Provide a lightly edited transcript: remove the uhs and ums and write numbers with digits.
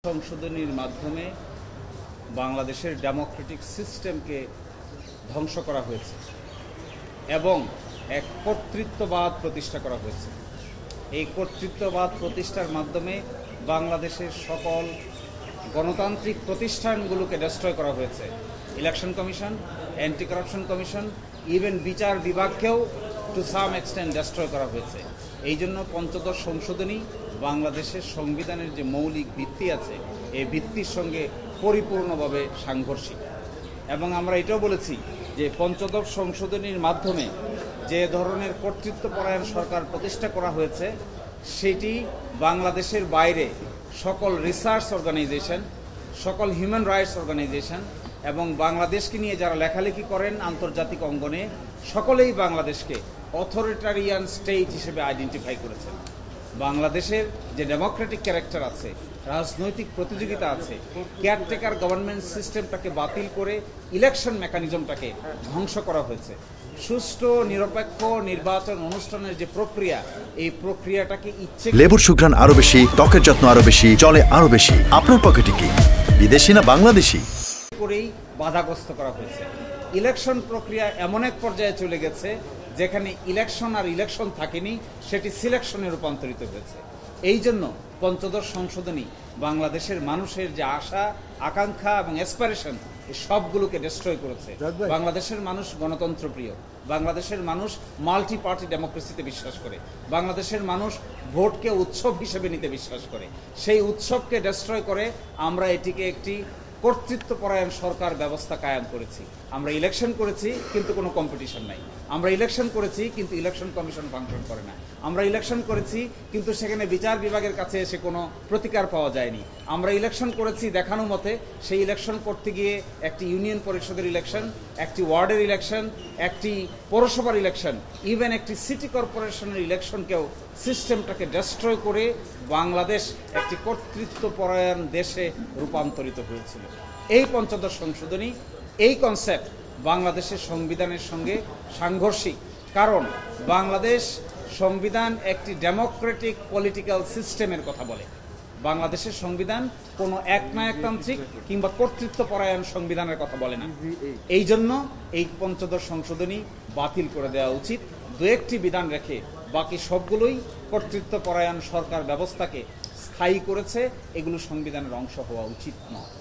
সংশোধনীর মাধ্যমে বাংলাদেশের ডেমোক্রেটিক সিস্টেমকে ধ্বংস করা হয়েছে এবং এক কর্তৃত্ববাদ প্রতিষ্ঠা করা হয়েছে। এই কর্তৃত্ববাদ প্রতিষ্ঠার মাধ্যমে বাংলাদেশের সকল গণতান্ত্রিক প্রতিষ্ঠানগুলোকে ডেস্ট্রয় করা হয়েছে। Election commission, anti corruption commission, even বিচার বিভাগকেও টু সাম এক্সটেন্ট ডেস্ট্রয় করা হয়েছে। এই জন্য পঞ্চদশ সংশোধনী বাংলাদেশের সংবিধানের যে মৌলিক ভিত্তি আছে এই ভিত্তির সঙ্গে পরিপূর্ণভাবে সাংঘর্ষিক। এবং আমরা এটাও বলেছি যে পঞ্চদশ সংশোধনীর মাধ্যমে যে ধরনের কর্তৃত্বপরায়ণ সরকার প্রতিষ্ঠা করা হয়েছে সেটি বাংলাদেশের বাইরে সকল রিসার্চ অর্গানাইজেশন, সকল হিউম্যান রাইটস অর্গানাইজেশন এবং বাংলাদেশকে নিয়ে যারা লেখালেখি করেন আন্তর্জাতিক অঙ্গনে সকলেই বাংলাদেশকে অথরিটারিয়ান স্টেট হিসেবে আইডেন্টিফাই করেছেন। বাংলাদেশের যে ডেমোক্রেটিক ক্যারেক্টার আছে, রাজনৈতিক প্রতিযোগিতা আছে, কেয়ারটেকার গভর্নমেন্ট সিস্টেমটাকে বাতিল করে ইলেকশন মেকানিজমটাকে ধ্বংস করা হয়েছে। সুষ্ঠু নিরপেক্ষ নির্বাচন অনুষ্ঠানের যে প্রক্রিয়া, এই প্রক্রিয়াটাকে লেবুর সুঘ্রাণ আরো বেশি, ত্বকের যত্ন আরো বেশি, চলে আরো বেশি। আপনার পকেটে কি বিদেশি না বাংলাদেশি করেই বাধাগ্রস্ত করা হয়েছে। ইলেকশন প্রক্রিয়া এমন এক পর্যায়ে চলে গেছে যেখানে ইলেকশন আর ইলেকশন থাকেনি, সেটি সিলেকশনে রূপান্তরিত হয়েছে। এই জন্য পঞ্চদশ সংশোধনী বাংলাদেশের মানুষের যে আশা, আকাঙ্ক্ষা এবং অ্যাসপিরেশন এই সবগুলোকে ডিস্ট্রয় করেছে। বাংলাদেশের মানুষ গণতন্ত্র প্রিয়, বাংলাদেশের মানুষ মাল্টি পার্টি ডেমোক্রেসিতে বিশ্বাস করে, বাংলাদেশের মানুষ ভোটকে উৎসব হিসেবে নিতে বিশ্বাস করে। সেই উৎসবকে ডিস্ট্রয় করে আমরা এটিকে একটি কর্তৃত্বপরায়ণ সরকার ব্যবস্থা কায়েম করেছি। আমরা ইলেকশন করেছি কিন্তু কোনো কম্পিটিশন নাই। আমরা ইলেকশন করেছি কিন্তু ইলেকশন কমিশন ফাংশন করে না। আমরা ইলেকশন করেছি কিন্তু সেখানে বিচার বিভাগের কাছে এসে কোনো প্রতিকার পাওয়া যায়নি। আমরা ইলেকশন করেছি দেখানো মতে, সেই ইলেকশন করতে গিয়ে একটি ইউনিয়ন পরিষদের ইলেকশন, একটি ওয়ার্ডের ইলেকশন, একটি পৌরসভার ইলেকশন, ইভেন একটি সিটি কর্পোরেশনের ইলেকশনকেও সিস্টেমটাকে ডিস্ট্রয় করে বাংলাদেশ একটি কর্তৃত্বপরায়ণ দেশে রূপান্তরিত হয়েছিল। এই পঞ্চদশ সংশোধনী, এই কনসেপ্ট বাংলাদেশের সংবিধানের সঙ্গে সাংঘর্ষিক। কারণ বাংলাদেশ সংবিধান একটি ডেমোক্রেটিক পলিটিক্যাল সিস্টেমের কথা বলে। বাংলাদেশের সংবিধান কোনো একনায়কতান্ত্রিক কিংবা কর্তৃত্বপরায়ণ সংবিধানের কথা বলে না। এই জন্য এই পঞ্চদশ সংশোধনী বাতিল করে দেওয়া উচিত। দু একটি বিধান রেখে বাকি সবগুলোই কর্তৃত্বপরায়ণ সরকার ব্যবস্থাকে স্থায়ী করেছে, এগুলো সংবিধানের অংশ হওয়া উচিত নয়।